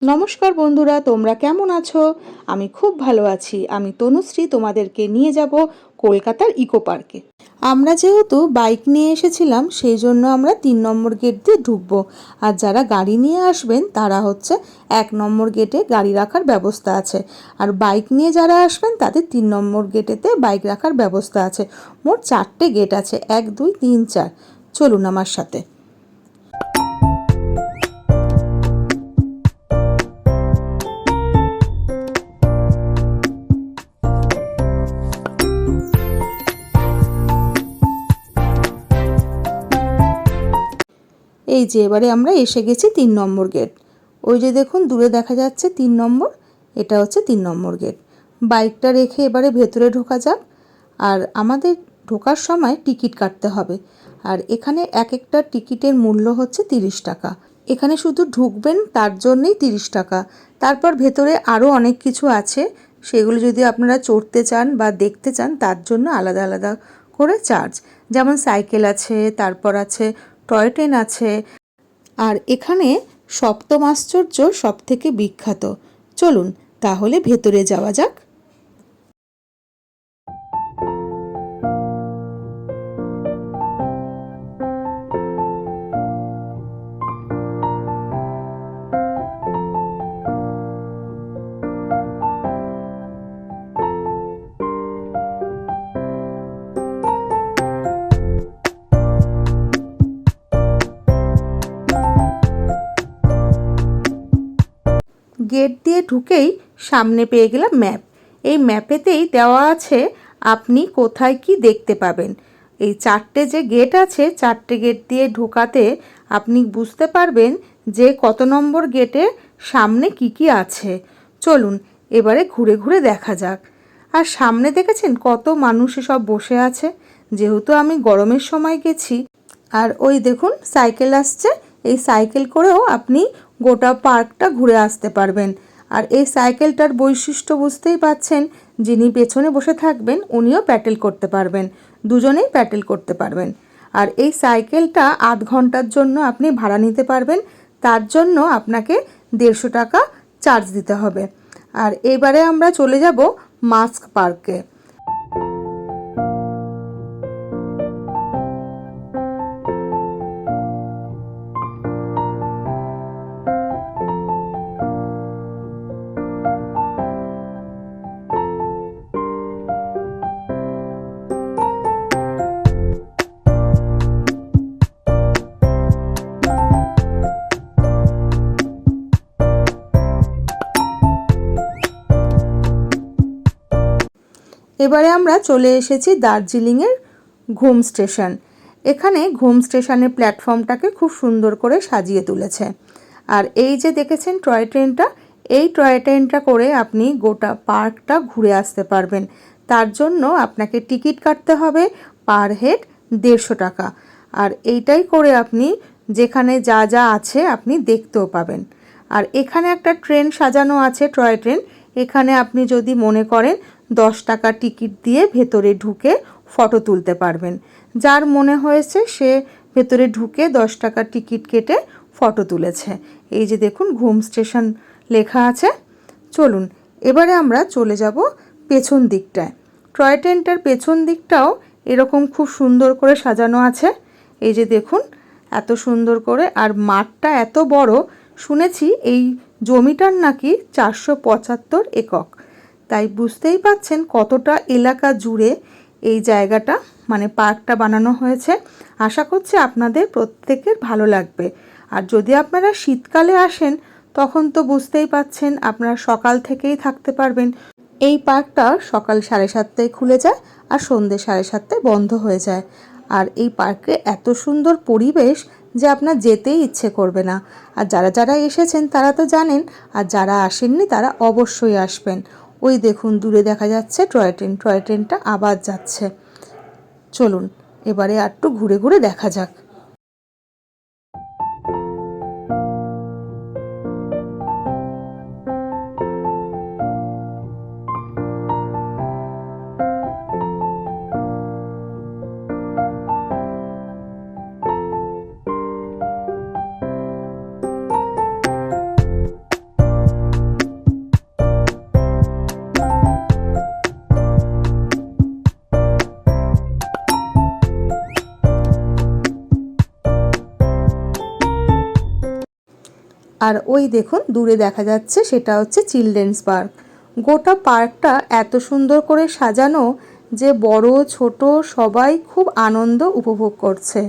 নমস্কার বন্ধুরা, তোমরা কেমন আছো? আমি খুব ভালো আছি। আমি তনুশ্রী, তোমাদেরকে নিয়ে যাব কলকাতার ইকো পার্কে। আমরা যেহেতু বাইক নিয়ে এসেছিলাম, সেই জন্য আমরা 3 নম্বর গেট দিয়ে ঢুকবো। আর যারা গাড়ি নিয়ে আসবেন তারা হচ্ছে 1 নম্বর গেটে গাড়ি রাখার ব্যবস্থা আছে। আর বাইক নিয়ে যারা আসবেন তাদের 3 নম্বর গেটেতে বাইক রাখার ব্যবস্থা আছে। মোট 4টে গেট আছে, 1, 2, 3, 4। চলুন আমার সাথে। এই যে এবারে আমরা এসে গেছি 3 নম্বর গেট। ওই যে দেখুন দূরে দেখা যাচ্ছে 3 নম্বর, এটা হচ্ছে 3 নম্বর গেট। বাইকটা রেখে এবারে ভেতরে ঢোকা যাক। আর আমাদের ঢোকার সময় টিকিট কাটতে হবে। আর এখানে এক একটা টিকিটের মূল্য হচ্ছে 30 টাকা। এখানে শুধু ঢুকবেন তার জন্যেই 30 টাকা। তারপর ভেতরে আরও অনেক কিছু আছে, সেগুলো যদি আপনারা চড়তে চান বা দেখতে চান তার জন্য আলাদা আলাদা করে চার্জ। যেমন সাইকেল আছে, তারপর আছে টয় ট্রেন আছে। আর এখানে সপ্তম আশ্চর্য সবথেকে বিখ্যাত। চলুন তাহলে ভেতরে যাওয়া যাক। গেট দিয়ে ঢুকেই সামনে পেয়ে গেলাম ম্যাপ। এই ম্যাপেতেই দেওয়া আছে আপনি কোথায় কি দেখতে পাবেন। এই 4টে যে গেট আছে, 4টে গেট দিয়ে ঢোকাতে আপনি বুঝতে পারবেন যে কত নম্বর গেটে সামনে কি কি আছে। চলুন এবারে ঘুরে ঘুরে দেখা যাক। আর সামনে দেখেছেন কত মানুষ সব বসে আছে। যেহেতু আমি গরমের সময় গেছি। আর ওই দেখুন সাইকেল আসছে, এই সাইকেল করেও আপনি গোটা পার্কটা ঘুরে আসতে পারবেন। আর এই সাইকেলটার বৈশিষ্ট্য বুঝতেই পাচ্ছেন, যিনি পেছনে বসে থাকবেন উনিও প্যাডেল করতে পারবেন, দুজনেই প্যাডেল করতে পারবেন। আর এই সাইকেলটা আধ ঘন্টার জন্য আপনি ভাড়া নিতে পারবেন, তার জন্য আপনাকে 150 টাকা চার্জ দিতে হবে। আর এবারে আমরা চলে যাব মাস্ক পার্কে। এবারে আমরা চলে এসেছি দার্জিলিংয়ের ঘুম স্টেশন। এখানে ঘুম স্টেশনের প্ল্যাটফর্মটাকে খুব সুন্দর করে সাজিয়ে তুলেছে। আর এই যে দেখেছেন টয় ট্রেনটা, এই টয় ট্রেনটা করে আপনি গোটা পার্কটা ঘুরে আসতে পারবেন। তার জন্য আপনাকে টিকিট কাটতে হবে পার হেড 150 টাকা। আর এইটাই করে আপনি যেখানে যা যা আছে আপনি দেখতেও পাবেন। আর এখানে একটা ট্রেন সাজানো আছে, টয় ট্রেন। এখানে আপনি যদি মনে করেন 10 টাকা টিকিট দিয়ে ভেতরে ঢুকে ফটো তুলতে পারবেন। যার মনে হয়েছে সে ভেতরে ঢুকে 10 টাকা টিকিট কেটে ফটো তুলেছে। এই যে দেখুন ঘুম স্টেশন লেখা আছে। চলুন এবারে আমরা চলে যাব পেছন দিকটায়। টয় ট্রেনটার পেছন দিকটাও এরকম খুব সুন্দর করে সাজানো আছে। এই যে দেখুন এত সুন্দর করে। আর মাঠটা এত বড়, শুনেছি এই জমিটার নাকি 475 একক। তাই বুঝতেই পাচ্ছেন কতটা এলাকা জুড়ে এই জায়গাটা মানে পার্কটা বানানো হয়েছে। আশা করছি আপনাদের প্রত্যেকের ভালো লাগবে। আর যদি আপনারা শীতকালে আসেন তখন তো বুঝতেই পাচ্ছেন আপনারা সকাল থেকেই থাকতে পারবেন। এই পার্কটা সকাল 7:30টায় খুলে যায় আর সন্ধ্যে 7:30টায় বন্ধ হয়ে যায়। আর এই পার্কে এত সুন্দর পরিবেশ যে আপনার যেতেই ইচ্ছে করবে না। আর যারা যারা এসেছেন তারা তো জানেন, আর যারা আসেননি তারা অবশ্যই আসবেন। ওই দেখুন দূরে দেখা যাচ্ছে টয় ট্রেন, টয় ট্রেনটা আবার যাচ্ছে। চলুন এবারে একটু ঘুরে ঘুরে দেখা যাক। আর ওই দেখুন দূরে দেখা যাচ্ছে সেটা হচ্ছে চিলড্রেন্স পার্ক। গোটা পার্কটা এত সুন্দর করে সাজানো যে বড় ছোট সবাই খুব আনন্দ উপভোগ করছে।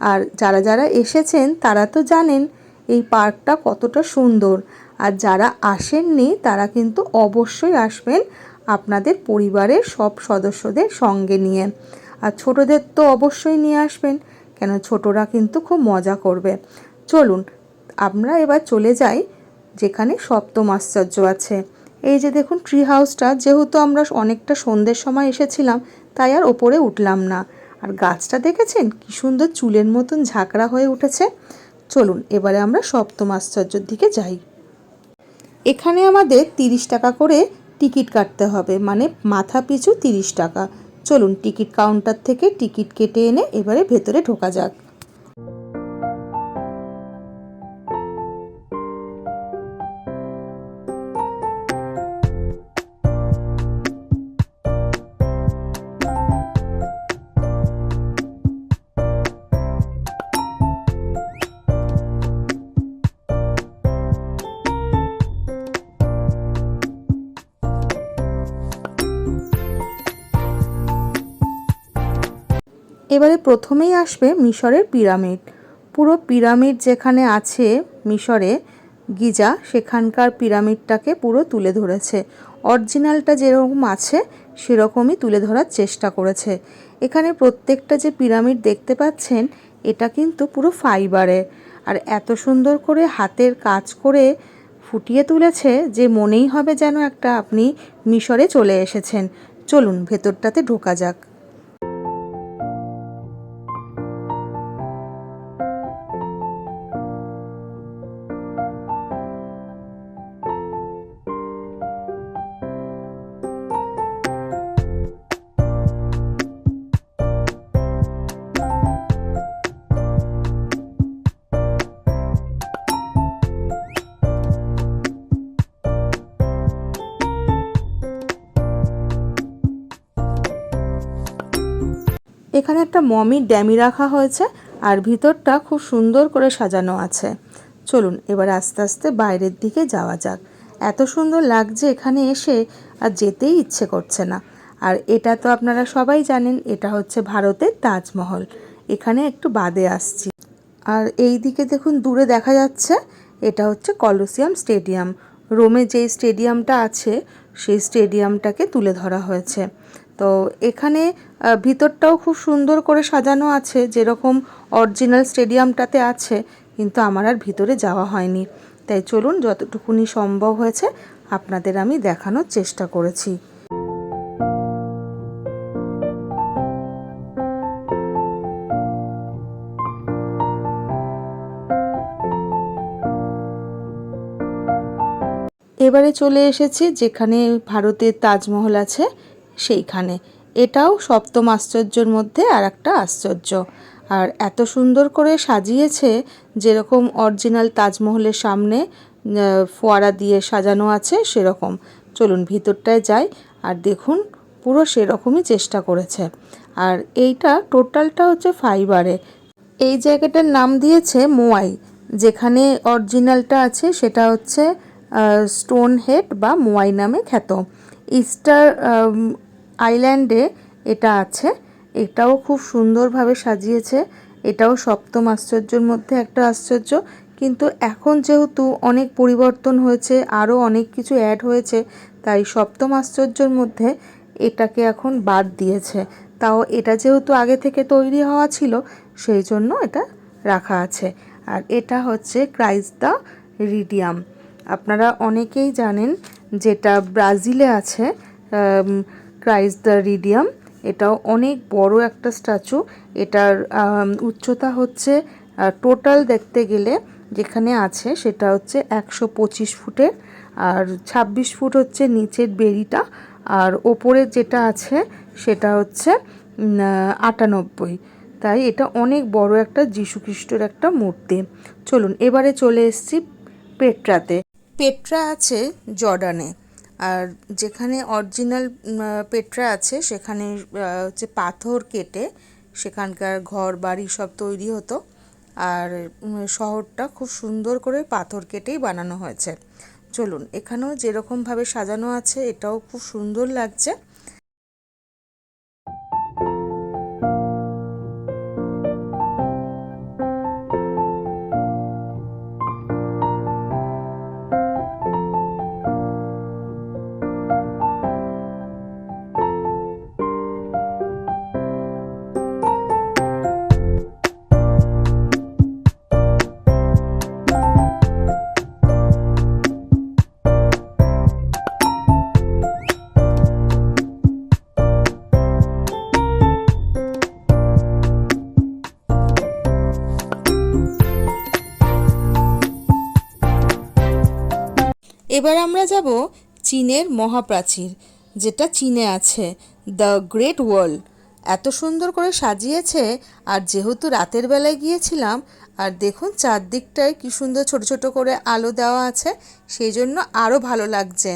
আর যারা যারা এসেছেন তারা তো জানেন এই পার্কটা কতটা সুন্দর। আর যারা আসেননি তারা কিন্তু অবশ্যই আসবেন আপনাদের পরিবারের সব সদস্যদের সঙ্গে নিয়ে। আর ছোটদের তো অবশ্যই নিয়ে আসবেন, কেন ছোটরা কিন্তু খুব মজা করবে। চলুন আমরা এবার চলে যাই যেখানে সপ্তম আশ্চর্য আছে। এই যে দেখুন ট্রি হাউসটা, যেহেতু আমরা অনেকটা সন্ধ্যের সময় এসেছিলাম তাই আর ওপরে উঠলাম না। আর গাছটা দেখেছেন কি সুন্দর চুলের মতন ঝাঁকড়া হয়ে উঠেছে। চলুন এবারে আমরা সপ্তম আশ্চর্যের দিকে যাই। এখানে আমাদের 30 টাকা করে টিকিট কাটতে হবে, মানে মাথা পিছু 30 টাকা। চলুন টিকিট কাউন্টার থেকে টিকিট কেটে এনে এবারে ভেতরে ঢোকা যাক। এবারে প্রথমেই আসবে মিশরের পিরামিড। পুরো পিরামিড যেখানে আছে মিশরে গিজা, সেখানকার পিরামিডটাকে পুরো তুলে ধরেছে। অরিজিনালটা যেরকম আছে সেরকমই তুলে ধরার চেষ্টা করেছে। এখানে প্রত্যেকটা যে পিরামিড দেখতে পাচ্ছেন এটা কিন্তু পুরো ফাইবারের। আর এত সুন্দর করে হাতের কাজ করে ফুটিয়ে তুলেছে যে মনেই হবে যেন একটা আপনি মিশরে চলে এসেছেন। চলুন ভেতরটাতে ঢোকা যাক। এখানে একটা মমির ড্যামি রাখা হয়েছে আর ভিতরটা খুব সুন্দর করে সাজানো আছে। চলুন এবার আস্তে আস্তে বাইরের দিকে যাওয়া যাক। এত সুন্দর লাগছে এখানে এসে আর যেতেই ইচ্ছে করছে না। আর এটা তো আপনারা সবাই জানেন, এটা হচ্ছে ভারতের তাজমহল। এখানে একটু বাদে আসছি। আর এই দিকে দেখুন দূরে দেখা যাচ্ছে এটা হচ্ছে কলোসিয়াম স্টেডিয়াম। রোমে যেই স্টেডিয়ামটা আছে সেই স্টেডিয়ামটাকে তুলে ধরা হয়েছে। তো এখানে ভিতরটাও খুব সুন্দর করে সাজানো আছে যেরকম অরিজিনাল স্টেডিয়ামটাতে আছে, কিন্তু আমার আর ভিতরে যাওয়া হয়নি। তাই চলুন যতটুকুনি সম্ভব হয়েছে আপনাদের আমি দেখানোর চেষ্টা করেছি। এবারে চলে এসেছি যেখানে ভারতের তাজমহল আছে সেইখানে। এটাও সপ্তম আশ্চর্যের মধ্যে আর একটা আশ্চর্য। আর এত সুন্দর করে সাজিয়েছে যেরকম অরিজিনাল তাজমহলের সামনে ফোয়ারা দিয়ে সাজানো আছে সেরকম। চলুন ভিতরটায় যাই আর দেখুন পুরো সেরকমই চেষ্টা করেছে। আর এইটা টোটালটা হচ্ছে ফাইবারে। এই জায়গাটার নাম দিয়েছে মোয়াই। যেখানে অরিজিনালটা আছে সেটা হচ্ছে স্টোন হেড বা মোয়াই নামে খ্যাত। ইস্টার আইল্যান্ডে এটা আছে। এটাও খুব সুন্দরভাবে সাজিয়েছে। এটাও সপ্তম আশ্চর্যের মধ্যে একটা আশ্চর্য, কিন্তু এখন যেহেতু অনেক পরিবর্তন হয়েছে, আরও অনেক কিছু অ্যাড হয়েছে, তাই সপ্তম আশ্চর্যের মধ্যে এটাকে এখন বাদ দিয়েছে। তাও এটা যেহেতু আগে থেকে তৈরি হওয়া ছিল সেই জন্য এটা রাখা আছে। আর এটা হচ্ছে ক্রাইস্ট দ্য রিডিয়াম। আপনারা অনেকেই জানেন যেটা ব্রাজিলে আছে ক্রাইস্ট দ্য রিডিয়াম। এটাও অনেক বড় একটা স্ট্যাচু। এটার উচ্চতা হচ্ছে টোটাল দেখতে গেলে যেখানে আছে সেটা হচ্ছে 125 ফুটের, আর 26 ফুট হচ্ছে নিচের বেড়িটা, আর ওপরে যেটা আছে সেটা হচ্ছে 98। তাই এটা অনেক বড় একটা যীশুখ্রিস্টের একটা মূর্তি। চলুন এবারে চলে এসেছি পেট্রাতে। পেট্রা আছে জর্ডানে। আর যেখানে অরিজিনাল পেট্রা আছে সেখানে হচ্ছে পাথর কেটে সেখানকার ঘর বাড়ি সব তৈরি হতো। আর শহরটা খুব সুন্দর করে পাথর কেটেই বানানো হয়েছে। চলুন, এখানেও যেরকমভাবে সাজানো আছে এটাও খুব সুন্দর লাগছে। এবার আমরা যাব চীনের মহাপ্রাচীর, যেটা চীনে আছে, দ্য গ্রেট ওয়াল। এত সুন্দর করে সাজিয়েছে, আর যেহেতু রাতের বেলায় গিয়েছিলাম, আর দেখুন চারদিকটায় কি সুন্দর ছোট ছোট করে আলো দেওয়া আছে, সেই জন্য আরও ভালো লাগছে।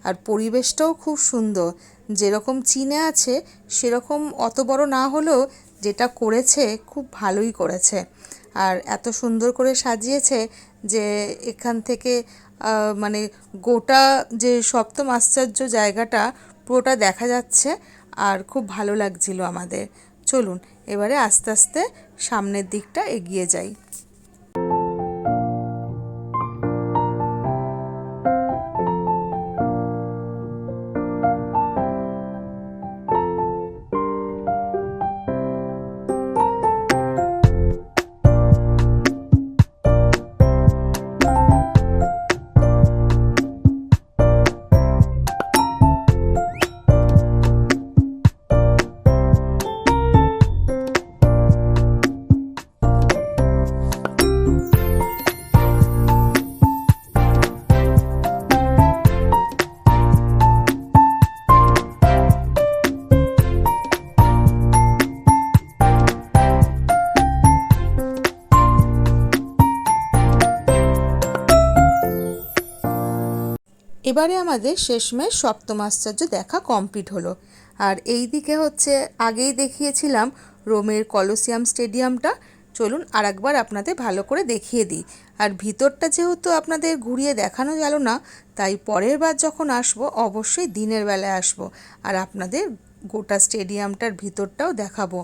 আর পরিবেশটাও খুব সুন্দর, যেরকম চীনে আছে সেরকম অত বড় না হলেও যেটা করেছে খুব ভালোই করেছে। আর এত সুন্দর করে সাজিয়েছে যে এখান থেকে মানে গোটা যে সপ্তম আশ্চর্য জায়গাটা পুরোটা দেখা যাচ্ছে, আর খুব ভালো লাগছিল আমাদের। চলুন এবারে আস্তে আস্তে সামনের দিকটা এগিয়ে যাই। এবারে আমাদের শেষমেশ সপ্তম আশ্চর্য দেখা কমপ্লিট হলো। আর এই দিকে হচ্ছে আগেই দেখিয়েছিলাম রোমের কলোসিয়াম স্টেডিয়ামটা। চলুন আর একবার আপনাদের ভালো করে দেখিয়ে দিই। আর ভিতরটা যেহেতু আপনাদের ঘুরিয়ে দেখানো গেল না, তাই পরের বার যখন আসবো অবশ্যই দিনের বেলায় আসবো, আর আপনাদের গোটা স্টেডিয়ামটার ভিতরটাও দেখাবো।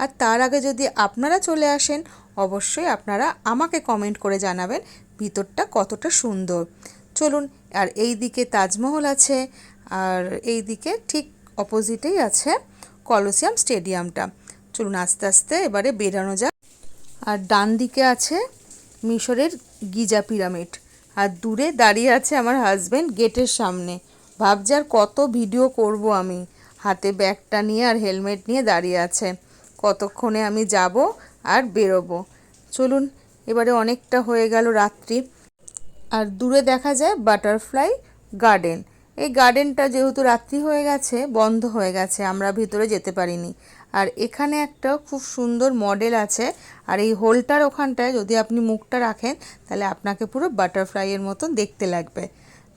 আর তার আগে যদি আপনারা চলে আসেন, অবশ্যই আপনারা আমাকে কমেন্ট করে জানাবেন ভিতরটা কতটা সুন্দর। চলুন, আর এই দিকে তাজমহল আছে, আর এই দিকে ঠিক অপোজিটেই আছে কলোসিয়াম স্টেডিয়ামটা। চলুন আস্তে আস্তে এবারে বেরানো যাক। আর ডান দিকে আছে মিশরের গিজা পিরামিড, আর দূরে দাঁড়িয়ে আছে আমার হাজব্যান্ড গেটের সামনে। ভাবছি আর কত ভিডিও করব, আমি হাতে ব্যাগটা নিয়ে আর হেলমেট নিয়ে দাঁড়িয়ে আছে, কতক্ষণে আমি যাব আর বেরোবো। চলুন, এবারে অনেকটা হয়ে গেল রাত্রি। আর দূরে দেখা যায় বাটারফ্লাই গার্ডেন। এই গার্ডেনটা যেহেতু রাত্রি হয়ে গেছে বন্ধ হয়ে গেছে, আমরা ভিতরে যেতে পারিনি। আর এখানে একটা খুব সুন্দর মডেল আছে, আর এই হোলটার ওখানটায় যদি আপনি মুখটা রাখেন তাহলে আপনাকে পুরো বাটারফ্লাইয়ের মতন দেখতে লাগবে।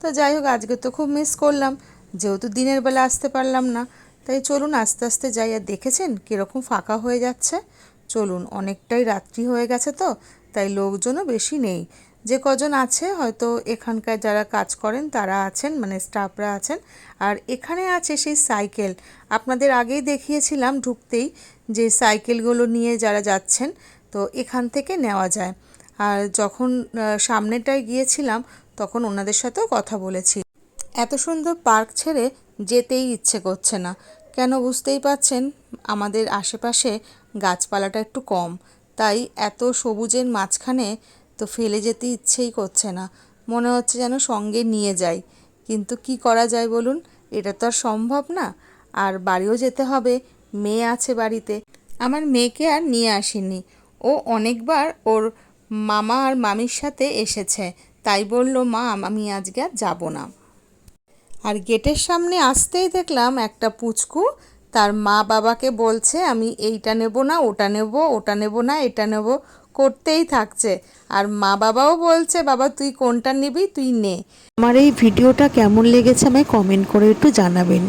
তো যাই হোক, আজকে তো খুব মিস করলাম, যেহেতু দিনের বেলা আসতে পারলাম না। তাই চলুন আস্তে আস্তে যাই। আর দেখেছেন কীরকম ফাঁকা হয়ে যাচ্ছে। চলুন, অনেকটাই রাত্রি হয়ে গেছে তো, তাই লোকজনও বেশি নেই। যে কজন আছে হয়তো এখানকার যারা কাজ করেন তারা আছেন, মানে স্টাফরা আছেন। আর এখানে আছে সেই সাইকেল, আপনাদের আগেই দেখিয়েছিলাম ঢুকতেই যে সাইকেলগুলো নিয়ে যারা যাচ্ছেন, তো এখান থেকে নেওয়া যায়। আর যখন সামনেটায় গিয়েছিলাম তখন ওনাদের সাথেও কথা বলেছি। এত সুন্দর পার্ক ছেড়ে যেতেই ইচ্ছে করছে না, কেন বুঝতেই পারছেন, আমাদের আশেপাশে গাছপালাটা একটু কম, তাই এত সবুজের মাঝখানে তো ফেলে যেতে ইচ্ছেই করছে না, মনে হচ্ছে যেন সঙ্গে নিয়ে যাই। কিন্তু কি করা যায় বলুন, এটা তো আর সম্ভব না। আর বাড়িও যেতে হবে, মেয়ে আছে বাড়িতে। আমার মেয়েকে আর নিয়ে আসিনি, ও অনেকবার ওর মামা আর মামির সাথে এসেছে, তাই বলল মা আমি আজকে আর যাবো না। আর গেটের সামনে আসতেই দেখলাম একটা পুচকু তার মা বাবাকে বলছে আমি এইটা নেব না ওটা নেব, ওটা নেব না এটা নেব, করতেই থাকছে। আর মা বাবাও বলছে বাবা তুই কোনটা নিবি তুই নে। আমার এই ভিডিওটা কেমন লেগেছে আমায় কমেন্ট করে একটু জানাবেন।